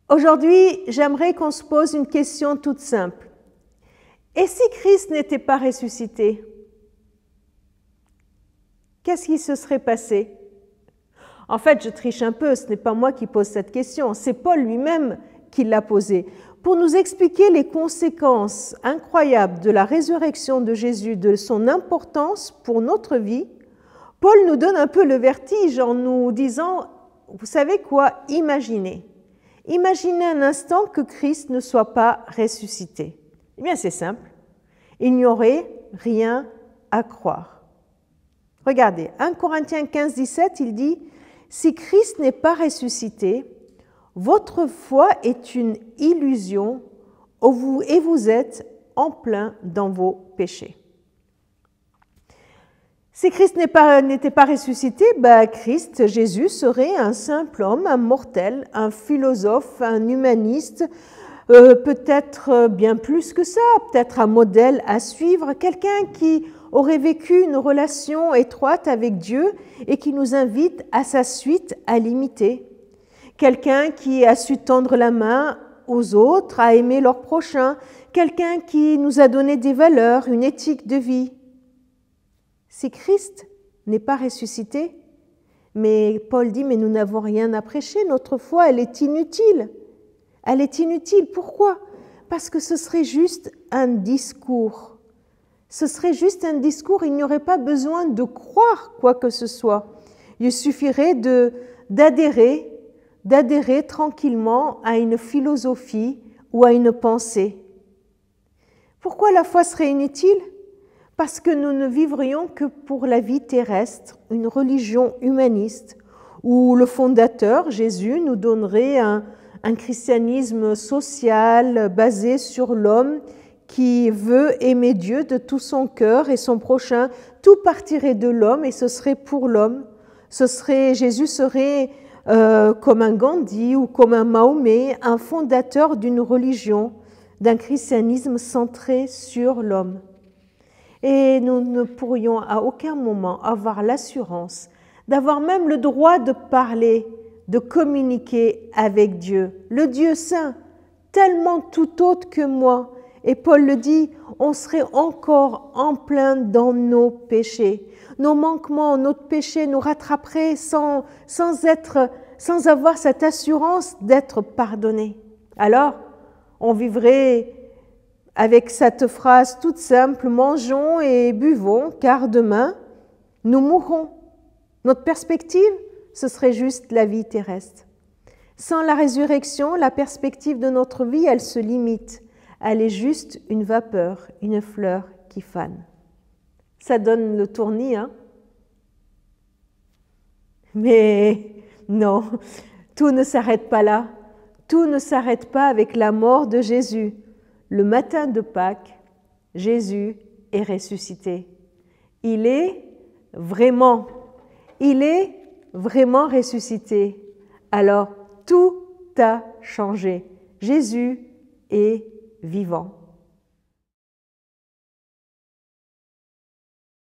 Aujourd'hui, j'aimerais qu'on se pose une question toute simple. Et si Christ n'était pas ressuscité, qu'est-ce qui se serait passé? En fait, je triche un peu, ce n'est pas moi qui pose cette question, c'est Paul lui-même qui l'a posée, pour nous expliquer les conséquences incroyables de la résurrection de Jésus, de son importance pour notre vie. Paul nous donne un peu le vertige en nous disant, vous savez quoi, imaginez un instant que Christ ne soit pas ressuscité. Eh bien, c'est simple, il n'y aurait rien à croire. Regardez, 1 Corinthiens 15, 17, il dit « Si Christ n'est pas ressuscité, votre foi est une illusion et vous êtes en plein dans vos péchés. » Si Christ n'était pas ressuscité, Christ, Jésus, serait un simple homme, un mortel, un philosophe, un humaniste, peut-être bien plus que ça, peut-être un modèle à suivre, quelqu'un qui aurait vécu une relation étroite avec Dieu et qui nous invite à sa suite à l'imiter. Quelqu'un qui a su tendre la main aux autres, à aimer leurs prochains, quelqu'un qui nous a donné des valeurs, une éthique de vie. Si Christ n'est pas ressuscité, mais Paul dit, mais nous n'avons rien à prêcher, notre foi, elle est inutile. Elle est inutile. Pourquoi? Parce que ce serait juste un discours. Ce serait juste un discours, il n'y aurait pas besoin de croire quoi que ce soit. Il suffirait d'adhérer tranquillement à une philosophie ou à une pensée. Pourquoi la foi serait inutile? Parce que nous ne vivrions que pour la vie terrestre, une religion humaniste, où le fondateur, Jésus, nous donnerait un christianisme social basé sur l'homme qui veut aimer Dieu de tout son cœur et son prochain. Tout partirait de l'homme et ce serait pour l'homme. Jésus serait comme un Gandhi ou comme un Mahomet, un fondateur d'une religion, d'un christianisme centré sur l'homme. Et nous ne pourrions à aucun moment avoir l'assurance d'avoir même le droit de parler, de communiquer avec Dieu, le Dieu saint, tellement tout autre que moi. Et Paul le dit, on serait encore en plein dans nos péchés. Nos manquements, notre péché nous rattraperait sans avoir cette assurance d'être pardonné. Alors, on vivrait avec cette phrase toute simple, mangeons et buvons, car demain, nous mourrons. Notre perspective, ce serait juste la vie terrestre. Sans la résurrection, la perspective de notre vie, elle se limite. Elle est juste une vapeur, une fleur qui fane. Ça donne le tournis, hein? Mais non, tout ne s'arrête pas là. Tout ne s'arrête pas avec la mort de Jésus. Le matin de Pâques, Jésus est ressuscité. Il est vraiment ressuscité. Alors, tout a changé. Jésus est vivant.